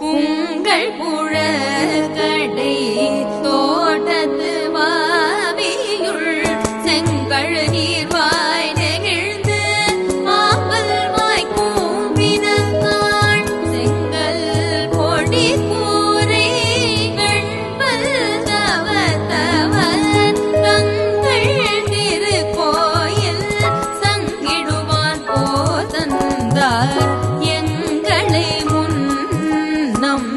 உங்கள் புழக்கடை தோட்டத்து வாவியுள் செங்கழ் நீர்வாய் நெகிழ்ந்து ஆம்பல் வாய் கூம்பினகான் செங்கல் பொடி கூரை வெண்பல் தவத்தவர் தங்கள் திருக்கோயில் சங்கிடுவான் போதந்தார் எங்களை முன்னம்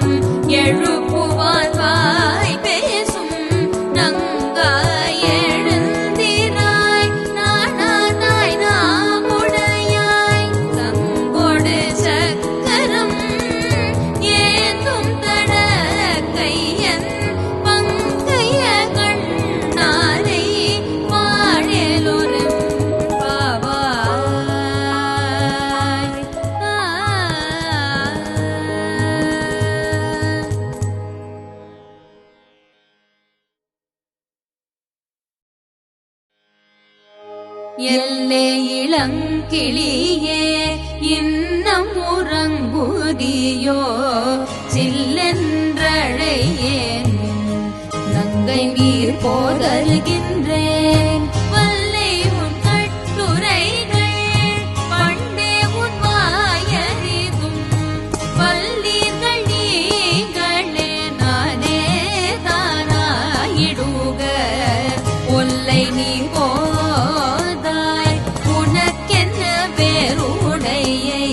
எழுப்புவான் வாய் பேசும் நங்காய் எழுந்திராய் நானாய் நாமுடையாய் சங்கொடு சக்கரம் ஏந்தும் தட கையன் பங்கைய கண்ணாரை வாழலொரும் பாவாய். எல்லே இளங்கிளியே இன்னம் உறங்குதியோ சில்லென்றழையேன் நங்கை நீர் போதருகின்றேன் வல்லை உன் கட்டுரைகள் பண்டே உன் வாயறிதும் வல்லீர்கள் நீங்களே நானே தானாயிடுக ஒல்லை நீ போதாய் உனக்கென்ன வேறுடையை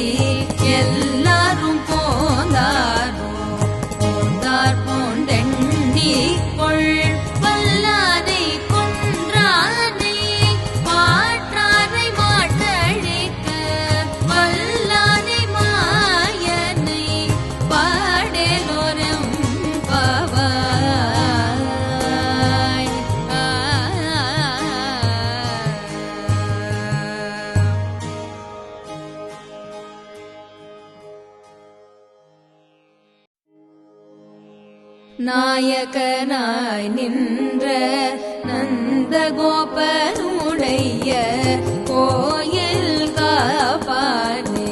எல்லாரும் போந்தாரோ போந்தார் போந்தெண்ணிக்கொள் வல்லானை கொன்றானை மாற்றாரை மாட்டழிக்க வல்லானை மாயனை பாடலோரும் பாவாய். நாயகனாய் நின்ற நந்தகோபனுடைய கோயில் காப்பானே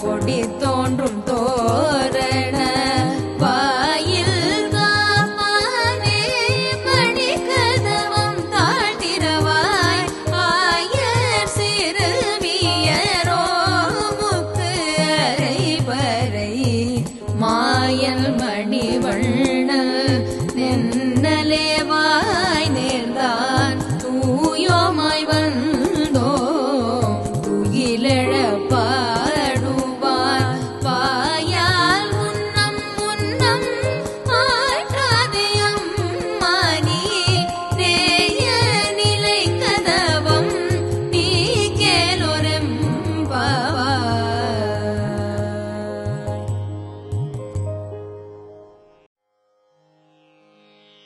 கொடி தோன்றும் தோரண வாயில் காப்பானே மணிக்கதவம் தாழ்த்திரவாய் ஆயர் சிறுவியரோ முக்கு அரைபறை மாயல் மணிவண்ணல் நென்னலே வாய் நேர்ந்தான் தூயோமாய் வந்தோ துயிலெழ பாடுவார் வாயால் முன்னம் முன்னம் ஆற்றாதே அம்மானி நேய நிலை கதவம் நீ கேளொரும் பாவாய்.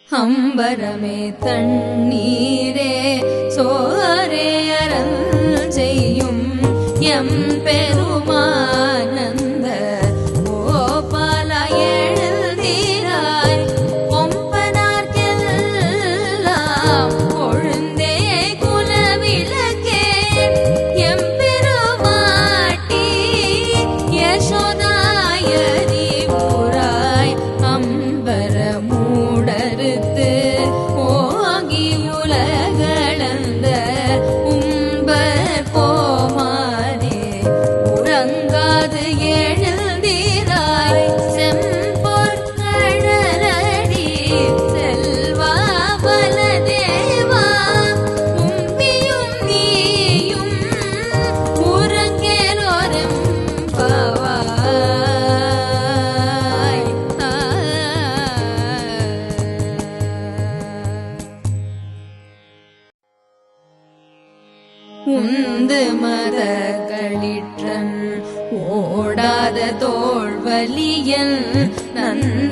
அம்பரமே தண்ணீரே சோரே அரண் செய்யும் எம் பெருமானந்த கோபால எழுதிராய் கொம்பனார்க்கெல்லாம் கொழுந்தே குலவிளக்கே எம் பெருமாட்டி யசோதாயரி ஊராய் அம்பர மூடறுத்து ஓங்கி உலகளந்த உம்பர் கோமானே உறங்காது எழுந்திராய் செம்பொற்கழலடி செல்வா பலதேவா உம்பியும் நீயும் உறங்கேலோரும் பாவாய். உந்து மத களிற்றன் ஓடாத தோள்வலியன் நந்தகோபாலன்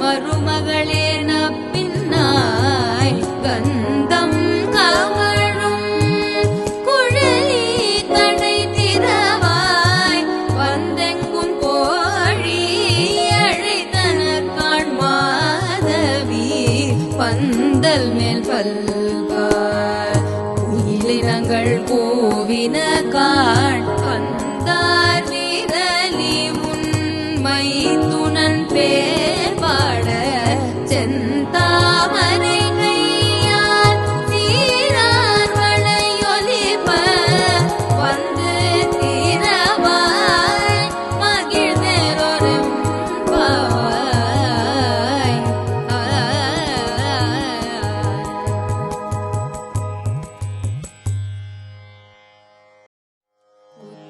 மருமகளே நப்பின்னாய் கந்தம் கவழும் குழலி கடை திறவாய் வந்தெங்கும் கோழி அழைத்தனர் மாதவி பந்தல் மேல் பல்கார் குயிலினங்கள் கூவின காண் வந்தார் விரலி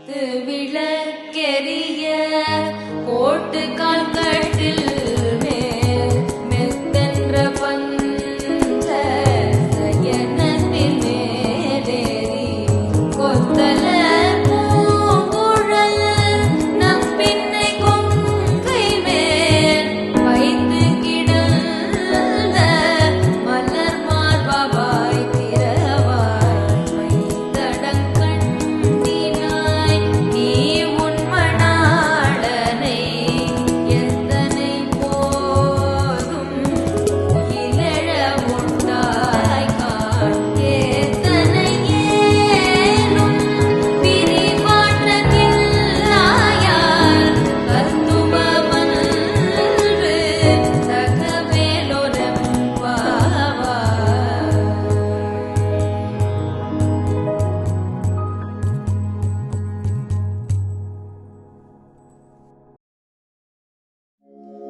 குத்து விளக்கெரிய கோட்டு கால்கட்டில் மேல் மெத்தென்ற பந்த சயனத்தின் மேலேறி கொத்தல பூங்குழல் நம் பின்னை கொங்கை மேல் வைத்து கிடந்த மலர் மார்பாய் திரவாய் வைத்தடங்கண்ணினாய் நீ உன் மணாளனை எத்தனை போதும் இலழ உண்டாய் காண் ஏத்தனை ஏனும் பிரிவாற்றதில்லாயால் கத்துவமன்று தகவேலொரம்பாவாய்.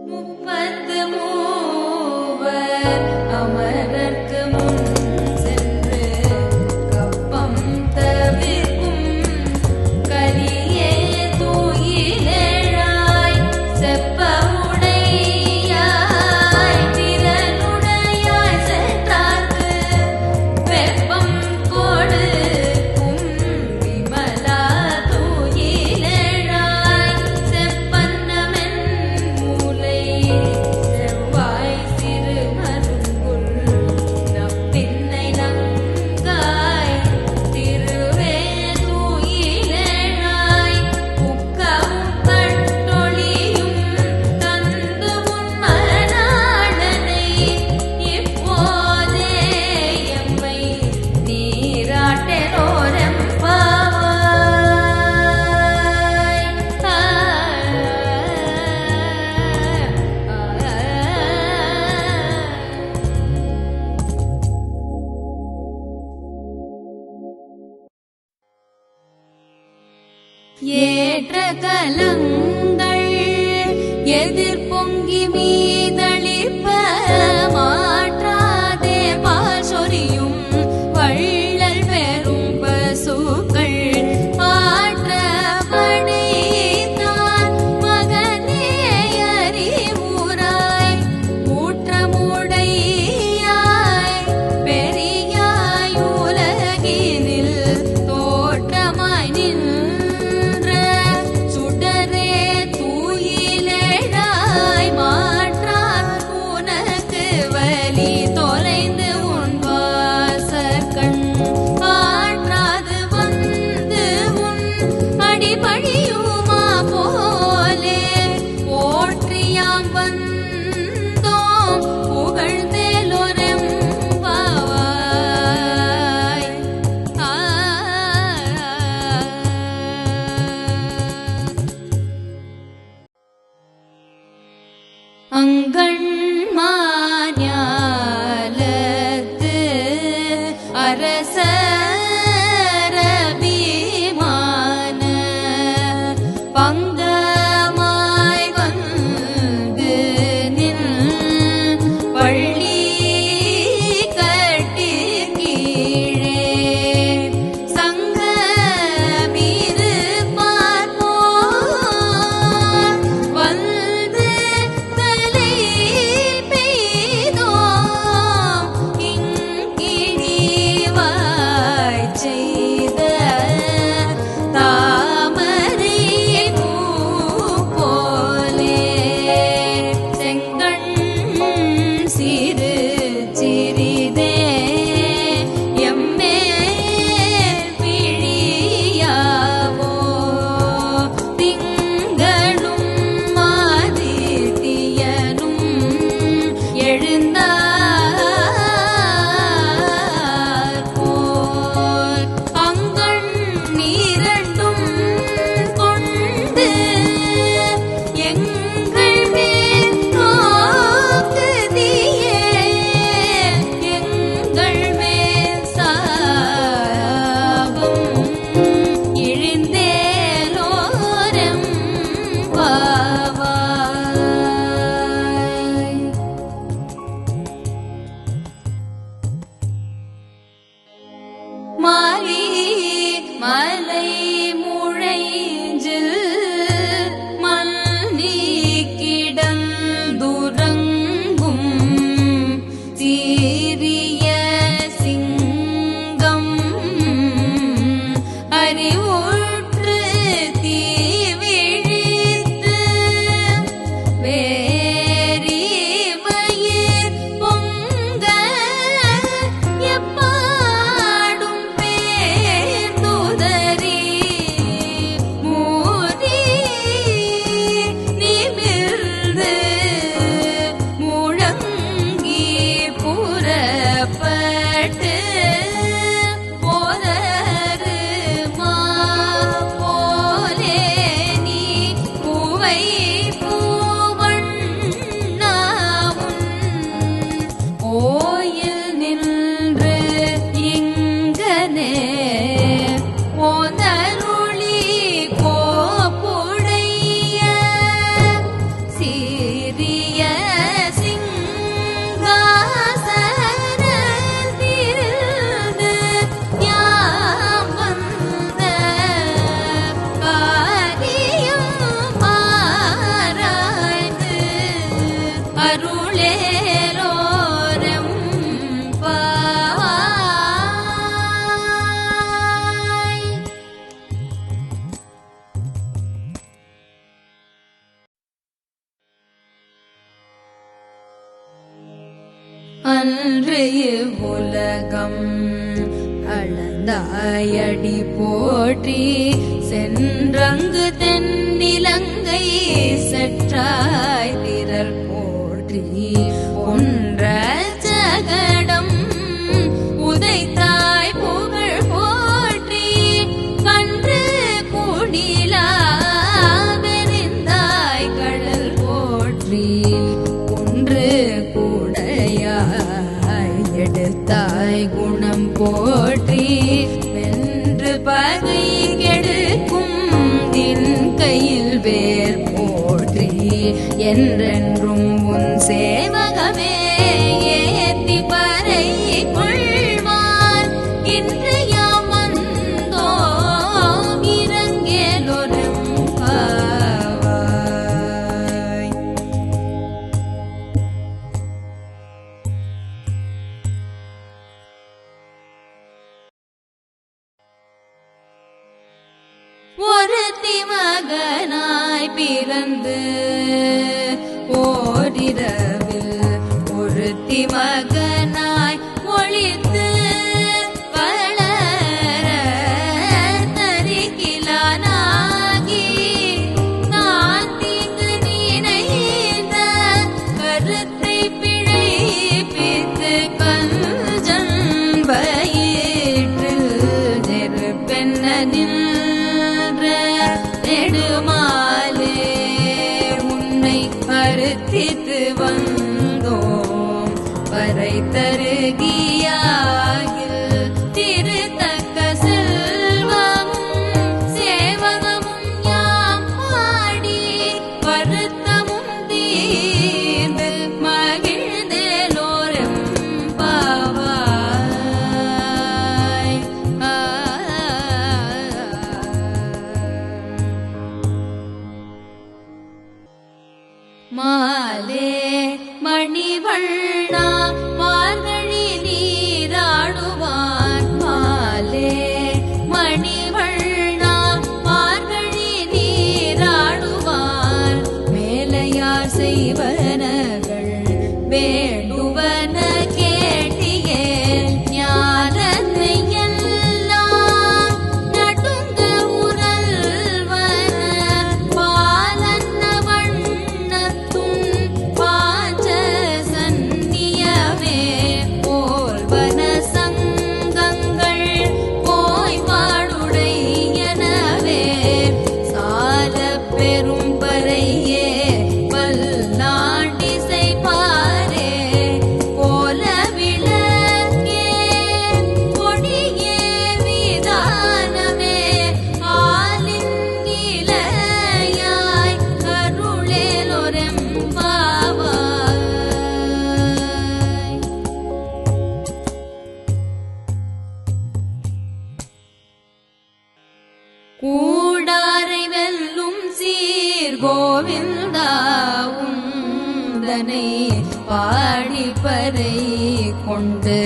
முப்பத்து மூவர் அமரர்க்கு முன் சென்று கப்பம் தவிர்க்கும் கலியே தூயிலெழாய் செப்ப உடையாய் திறனுடையாய் சென்றார்க்கு வெப்பம் கொடுக்கும் விமலா தூயிலெழாய் செப்பன்னமென் மூலை செவ்வாய் சிறு மருங்குல் நப்பின்னை நங்காய் திருவே தூயிலெழாய் புக்கவும் கட்டொளியும் தந்து உன் மணாளனை இப்போதே எம்மை நீராட்டலோரெம்பாவாய். ஏற்ற கலங்கள் எதிர் பொங்கி மீதளிப்ப மாற்றாதே பால் சொரியும் வள்ளல் பெரும் பசுக்கள் ஆற்ற படைத்தான் மகனே அறிவுராய் ஊற்றமுடையாய் பெரியாய் உலகினில் தோற்றமாய் நின்ற சுடரே தூயிலெழாய் மாற்றார் உனக்கு வலி தொலைந்து உன் வாசற்கண் ஆற்றாது வந்து உன் அடிபணியுமா போலே போற்றியாம் வந்தோம் புகழ்ந்தேலொரெம்பாவாய். அங்கண்மாஞாலத்து அரசரபிமான பங்கமாய் வந்து நின் பள்ளி கட்டி கீழே சங்கமிரு பார்ப்போர் வந்து தலை பெய்தோம் இங்கிழிவாய் செய்த தாமரை பூ அன்று இவ்வுலகம் அளந்தாயடி போற்றி சென்றங்கு தென்னிலங்கை செற்றாய் திரள் போற்றி ஒன்ற ஜகடம் உதைத்தாய் புகழ் போற்றி கன்று கூடிலா வெறிந்தாய் கடல் போற்றி ஒன்று கூடையாய் எடுத்தாய் குணம் போற்றி வென்று பகை கெடுக்கும் தின் கையில் வேர் போற்றி என்றென்றும் உன் சேவகமே ஏத்தி பறை கொள்வார் இன்று யாம் வந்தோம் இறங்கேலொரும் பாவாய். ஒருத்தி மகனாய் பிறந்து ஓரிரவில் ஒருத்தி மகனாய் ஒளித்து வளர தரிக்கிலானாகி நான் தீங்கு நினைந்த கருத்தை பிழைப்பித்து கஞ்சன் வயிற்றில் நெருப்பென்ன நெடுமாலே உன்னை அறுத்தித்து வந்தோம் வரை தருகியாகில் திருத்தக்க செல்வமும் சேவகமும் யாம் பாடி வருத்தமும் தீர்ந்து மகிழ்ந்தேலோரும் பாவாய். மாலே மணிவண்ணா மார்கழி நீராடுவான் மாலே மணிவண்ணா மார்கழி நீராடுவான் மேலையார் செய்வனகள் வேண்டுவன கேட்டியே ஞானத்தை எல்லாம் நடுங்க உரல்வன பாலன்ன வண்ணத்தும் பாஞ்ச சந்நியமே போல்வன சங்கங்கள் போய்வாடுடையனவே சால பெரும் பறையே பல்லாண்டிசை பாரே போல விளக்கே கொடியே விதானமே ஆலின் நிலையாய் அருளேலொரும் பாவாய். கூடாரை வெல்லும் சீர் கோவிந்தா உந்தனை பாடி பறை கொண்டு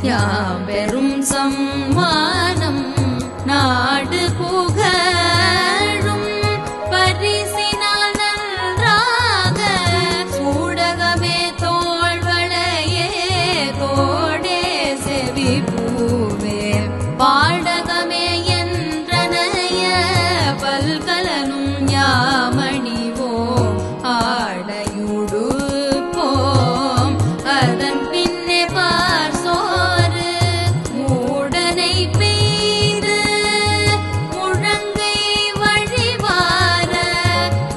யாம் பெரும் சம்மானம் நாடு புகழும் பரிசினால் நன்றாக சூடகமே தோள்வளையே தோடே செவி பூவே பாடகமே என்றனைய பல்கலனும் யாமணிவோம் ஆடையுடுப்போம் அதன் பின்னே பார் சோறு மூடனை பெய்து முழங்கை வழிவார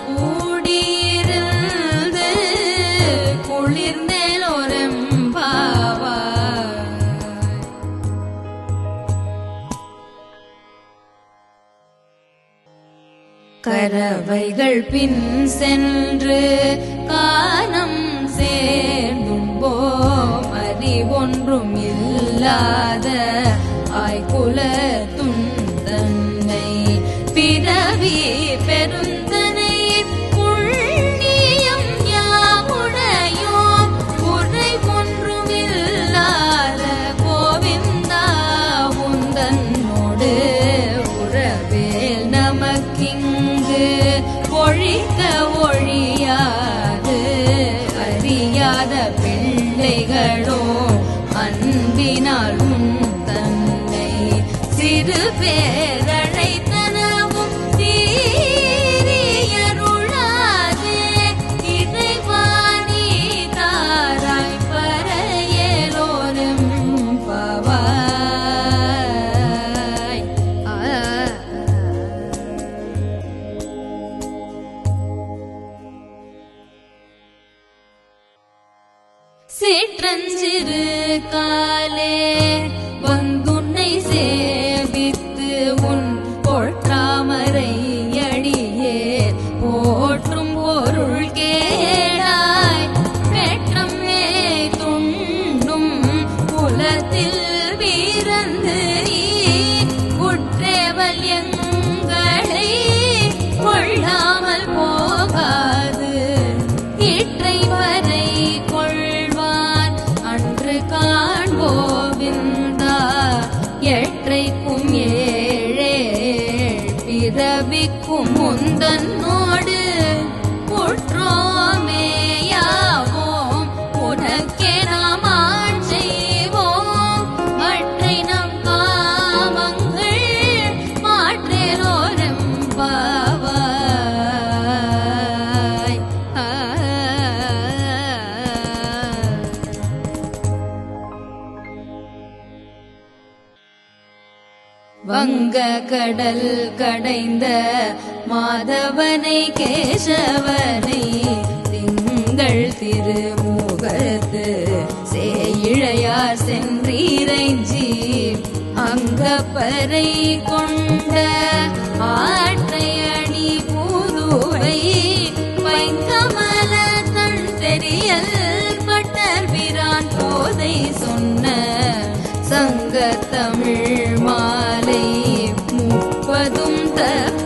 கூடியிருந்து குளிர்ந்தேலோரும் பாவாய். கரவைகள் பின் சென்று கானம் சேர்ந்தும்போம் அறிவொன்றும் இல்லாத ஆய்குல துந்தன்னை பிறவி பெருந்தனை புண்ணியம் யாமுடையோம் குறை ஒன்றும் இல்லாத கோவிந்தா உந்தன்னோடு உறவேல் நமக்கிங்கு ஒழிக்க ஒழியாது அறியாத பிள்ளை பிள்ளைகளோ அன்பினாலும் தன்னை சிறு பேரழைத்தனவும் தீரியருளாதே இறைவாணி தாராய் பரையலோரும் பவாய். சிற்றஞ்சிறு காலே வந்துன்னை சேவித்து உன் பொற்றாமரை அடியே போற்றும் பொருள் கேளாய் பெற்றம் துண்ணும் குலத்தில் வீரந்து குற்றேவல் எங்களை கொள்ளாமல் போகாது இற்றை வரை காண்போவிந்தா எற்றைக்கும் ஏழேழ் பிறவிக்கும் முந்தன்னோடு குற்றோமேயாவோம் உனக்கே நாம் ஆட்செய்வோம் மற்றை நம் காமங்கள் மாற்றேரோரம் பாவாய். வங்க கடல் கடைந்த மாதவனை கேசவனை திங்கள் திருமுகத்து சேயிழையார் சென்றீரைஞ்சி அங்கப்பறை கொண்ட ஆற்றை அணி பூதுவை பைங்கமல தன் தெரியல் பட்டர் பிரான் போதை சொன்ன சங்க தமிழ் மாலை 30 தக்க